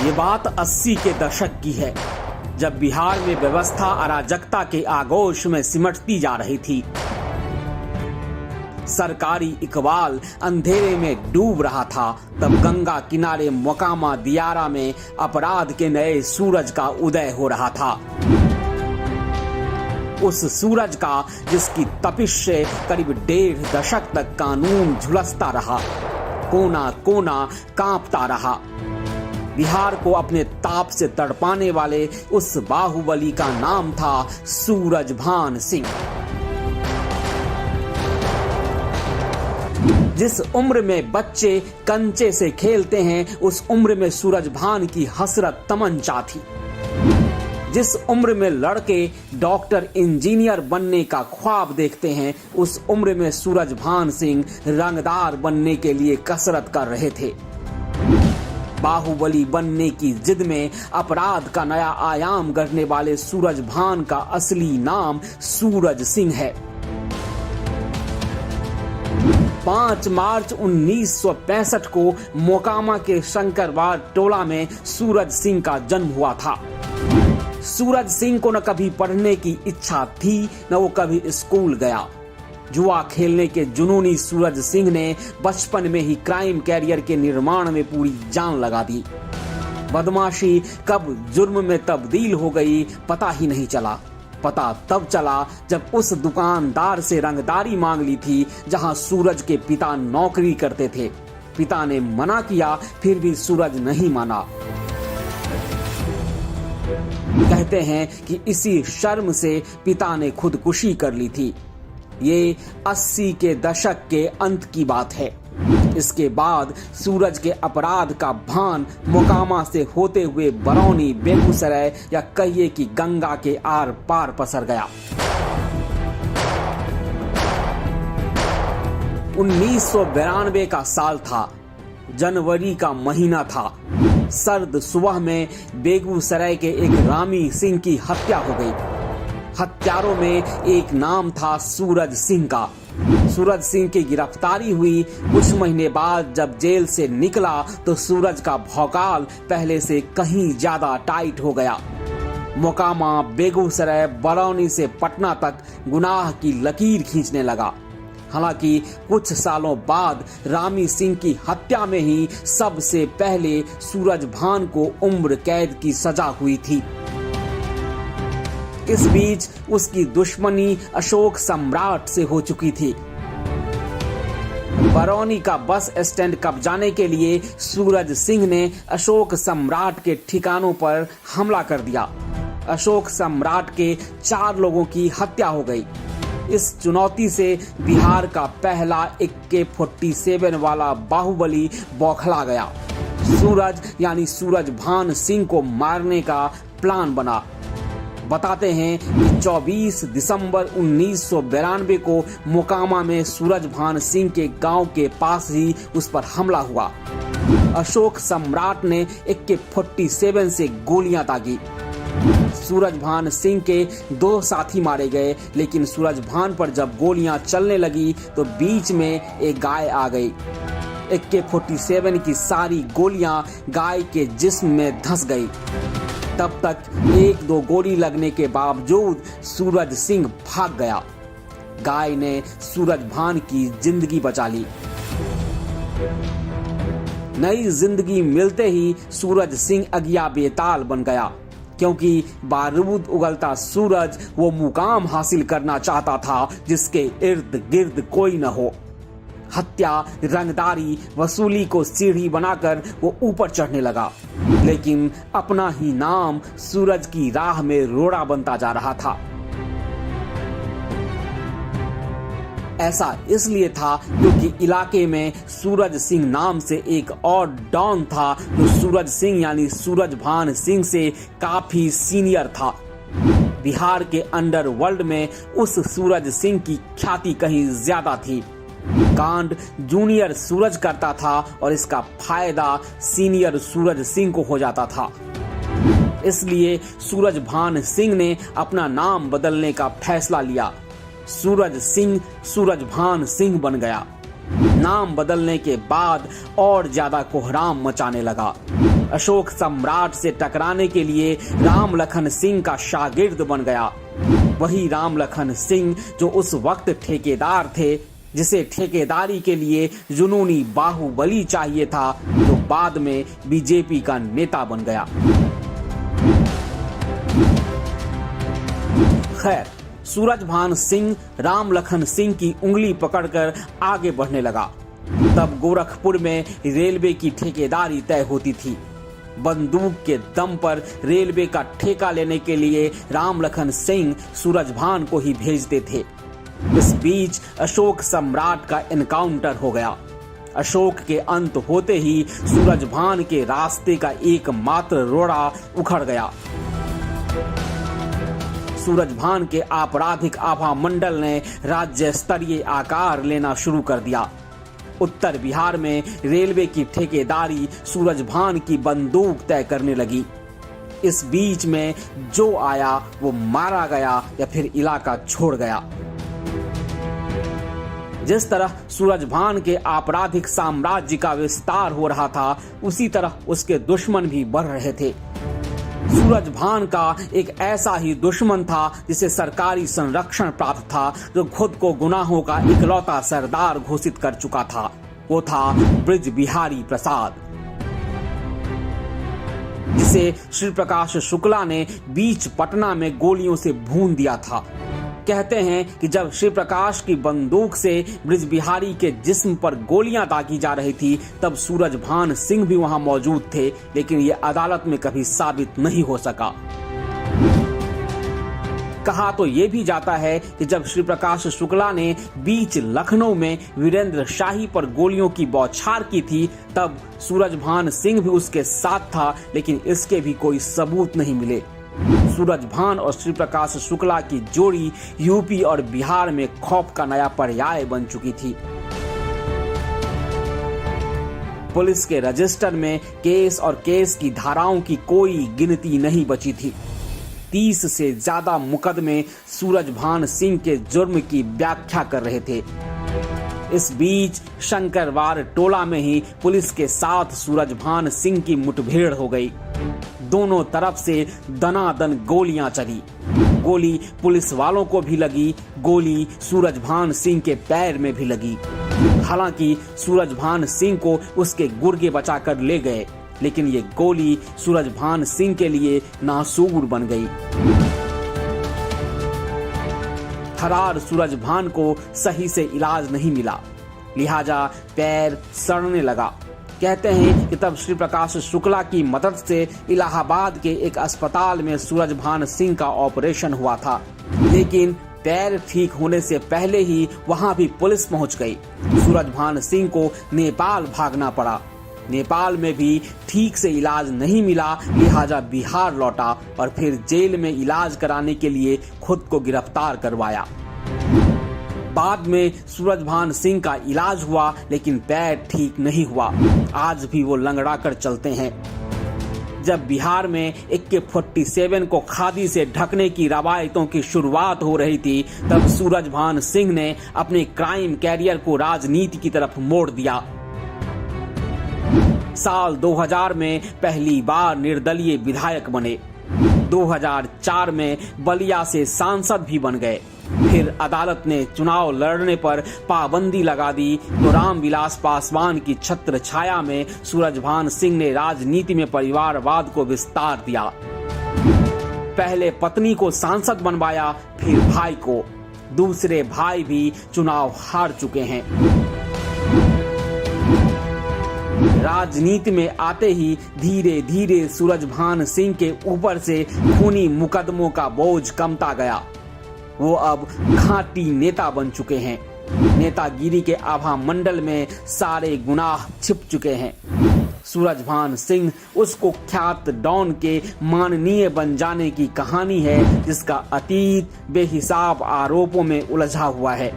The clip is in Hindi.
ये बात 80 के दशक की है, जब बिहार में व्यवस्था अराजकता के आगोश में सिमटती जा रही थी। सरकारी इकबाल अंधेरे में डूब रहा था। तब गंगा किनारे मोकामा दियारा में अपराध के नए सूरज का उदय हो रहा था। उस सूरज का जिसकी तपिश से करीब 1.5 दशक तक कानून झुलसता रहा, कोना कोना कांपता रहा। बिहार को अपने ताप से तड़पाने वाले उस बाहुबली का नाम था सूरजभान सिंह। जिस उम्र में बच्चे कंचे से खेलते हैं, उस उम्र में सूरजभान की हसरत तमंचा थी। जिस उम्र में लड़के डॉक्टर इंजीनियर बनने का ख्वाब देखते हैं, उस उम्र में सूरजभान सिंह रंगदार बनने के लिए कसरत कर रहे थे। बाहुबली बनने की जिद में अपराध का नया आयाम गढ़ने वाले सूरजभान का असली नाम सूरज सिंह है। 5 मार्च 1965 को मोकामा के शंकरवाड़ टोला में सूरज सिंह का जन्म हुआ था। सूरज सिंह को न कभी पढ़ने की इच्छा थी, न वो कभी स्कूल गया। जुआ खेलने के जुनूनी सूरज सिंह ने बचपन में ही क्राइम कैरियर के निर्माण में पूरी जान लगा दी। बदमाशी कब जुर्म में तब्दील हो गई पता ही नहीं चला। पता तब चला जब उस दुकानदार से रंगदारी मांग ली थी जहां सूरज के पिता नौकरी करते थे। पिता ने मना किया, फिर भी सूरज नहीं माना। कहते हैं कि इसी शर्म से पिता ने खुदकुशी कर ली थी। ये 80 के दशक के अंत की बात है। इसके बाद सूरज के अपराध का भान मोकामा से होते हुए बरौनी, बेगूसराय या कहिए कि गंगा के आर पार पसर गया। 1992 का साल था। जनवरी का महीना था। सर्द सुबह में बेगूसराय के एक रामी सिंह की हत्या हो गई। हत्यारों में एक नाम था सूरज सिंह का। सूरज सिंह की गिरफ्तारी हुई। कुछ महीने बाद जब जेल से निकला तो सूरज का भौकाल पहले से कहीं ज्यादा टाइट हो गया। मोकामा, बेगूसराय, बरौनी से पटना तक गुनाह की लकीर खींचने लगा। हालांकि कुछ सालों बाद रामी सिंह की हत्या में ही सबसे पहले सूरजभान को उम्र कैद की सजा हुई थी। इस बीच उसकी दुश्मनी अशोक सम्राट से हो चुकी थी। बरौनी का बस स्टैंड कब्जाने के लिए सूरज सिंह ने अशोक सम्राट के ठिकानों पर हमला कर दिया। अशोक सम्राट के 4 लोगों की हत्या हो गई। इस चुनौती से बिहार का पहला AK-47 वाला बाहुबली बौखला गया। सूरज यानी सूरजभान सिंह को मारने का प्लान बना। बताते हैं कि 24 दिसंबर 1992 को मोकामा में सूरजभान सिंह के गांव के पास ही उस पर हमला हुआ। अशोक सम्राट ने AK-47 से गोलियां दागी। सूरजभान सिंह के 2 साथी मारे गए, लेकिन सूरजभान पर जब गोलियां चलने लगी तो बीच में एक गाय आ गई। AK-47 की सारी गोलियां गाय के जिस्म में धंस गई। तब तक 1-2 गोली लगने के बावजूद सूरज सिंह भाग गया। गाय ने सूरजभान की जिंदगी बचा ली। नई जिंदगी मिलते ही सूरज सिंह अगिया बेताल बन गया, क्योंकि बारूद उगलता सूरज वो मुकाम हासिल करना चाहता था जिसके इर्द गिर्द कोई न हो। हत्या, रंगदारी, वसूली को सीढ़ी बनाकर वो ऊपर चढ़ने लगा, लेकिन अपना ही नाम सूरज की राह में रोड़ा बनता जा रहा था। ऐसा इसलिए था क्योंकि इलाके में सूरज सिंह नाम से एक और डॉन था जो सूरज सिंह यानी सूरजभान सिंह से काफी सीनियर था। बिहार के अंडरवर्ल्ड में उस सूरज सिंह की ख्याति कहीं ज्यादा थी। कांड जूनियर सूरज करता था और इसका फायदा सीनियर सूरज सिंह को हो जाता था। इसलिए सूरजभान सिंह ने अपना नाम बदलने का फैसला लिया। सूरज सिंह सूरजभान सिंह बन गया। नाम बदलने के बाद और ज्यादा कोहराम मचाने लगा। अशोक सम्राट से टकराने के लिए राम लखन सिंह का शागिर्द बन गया। वही राम लखन सिंह जो उस वक्त ठेकेदार थे, जिसे ठेकेदारी के लिए जुनूनी बाहुबली चाहिए था, जो बाद में बीजेपी का नेता बन गया। खैर, सूरजभान सिंह राम लखन सिंह की उंगली पकड़कर आगे बढ़ने लगा। तब गोरखपुर में रेलवे की ठेकेदारी तय होती थी। बंदूक के दम पर रेलवे का ठेका लेने के लिए राम लखन सिंह सूरजभान को ही भेजते थे। इस बीच अशोक सम्राट का एनकाउंटर हो गया। अशोक के अंत होते ही सूरजभान के रास्ते का एकमात्र रोड़ा उखड़ गया। सूरजभान के आपराधिक आभा मंडल ने राज्य स्तरीय आकार लेना शुरू कर दिया। उत्तर बिहार में रेलवे की ठेकेदारी सूरजभान की बंदूक तय करने लगी। इस बीच में जो आया वो मारा गया या फिर इलाका छोड़ गया। जिस तरह सूरजभान के आपराधिक साम्राज्य का विस्तार हो रहा था, उसी तरह उसके दुश्मन भी बढ़ रहे थे। सूरजभान का एक ऐसा ही दुश्मन था जिसे सरकारी संरक्षण प्राप्त था, जो खुद को गुनाहों का इकलौता सरदार घोषित कर चुका था। वो था ब्रिज बिहारी प्रसाद, जिसे श्री प्रकाश शुक्ला ने बीच पटना में गोलियों से भून दिया था। कहते हैं कि जब श्री प्रकाश की बंदूक से ब्रिज बिहारी के जिस्म पर गोलियां दागी जा रही थी, तब सूरजभान सिंह भी वहां मौजूद थे, लेकिन ये अदालत में कभी साबित नहीं हो सका। कहा तो ये भी जाता है कि जब श्री प्रकाश शुक्ला ने बीच लखनऊ में वीरेंद्र शाही पर गोलियों की बौछार की थी, तब सूरजभान सिंह भी उसके साथ था, लेकिन इसके भी कोई सबूत नहीं मिले। सूरजभान और श्री प्रकाश शुक्ला की जोड़ी यूपी और बिहार में खौफ का नया पर्याय बन चुकी थी। पुलिस के रजिस्टर में केस और केस की धाराओं की कोई गिनती नहीं बची थी। 30 से ज्यादा मुकदमे सूरजभान सिंह के जुर्म की व्याख्या कर रहे थे। इस बीच शंकरवार टोला में ही पुलिस के साथ सूरजभान सिंह की मुठभेड़ हो गई। दोनों तरफ से दनादन गोलियां चली। गोली पुलिस वालों को भी लगी, गोली सूरजभान सिंह के पैर में भी लगी। हालांकि सूरजभान सिंह को उसके गुर्गे बचाकर ले गए, लेकिन ये गोली सूरजभान सिंह के लिए नासूर बन गई। फरार सूरजभान को सही से इलाज नहीं मिला, लिहाजा पैर सड़ने लगा। कहते हैं कि तब श्री प्रकाश शुक्ला की मदद से इलाहाबाद के एक अस्पताल में सूरजभान सिंह का ऑपरेशन हुआ था, लेकिन पैर ठीक होने से पहले ही वहां भी पुलिस पहुंच गई। सूरजभान सिंह को नेपाल भागना पड़ा। नेपाल में भी ठीक से इलाज नहीं मिला, लिहाजा बिहार लौटा और फिर जेल में इलाज कराने के लिए खुद को गिरफ्तार करवाया। बाद में सूरजभान सिंह का इलाज हुआ, लेकिन पैर ठीक नहीं हुआ। आज भी वो लंगड़ा कर चलते हैं। जब बिहार में AK-47 को खादी से ढकने की रवायतों की शुरुआत हो रही थी, तब सूरजभान सिंह ने अपने क्राइम कैरियर को राजनीति की तरफ मोड़ दिया। साल 2000 में पहली बार निर्दलीय विधायक बने। 2004 में बलिया से सांसद भी बन गए। फिर अदालत ने चुनाव लड़ने पर पाबंदी लगा दी, तो रामविलास पासवान की छत्र छाया में सूरजभान सिंह ने राजनीति में परिवारवाद को विस्तार दिया। पहले पत्नी को सांसद बनवाया, फिर भाई को। दूसरे भाई भी चुनाव हार चुके हैं। राजनीति में आते ही धीरे धीरे सूरजभान सिंह के ऊपर से खूनी मुकदमों का बोझ कमता गया। वो अब घाटी नेता बन चुके हैं। नेतागिरी के आभा मंडल में सारे गुनाह छिप चुके हैं। सूरजभान सिंह उस कुख्यात डॉन के माननीय बन जाने की कहानी है, जिसका अतीत बेहिसाब आरोपों में उलझा हुआ है।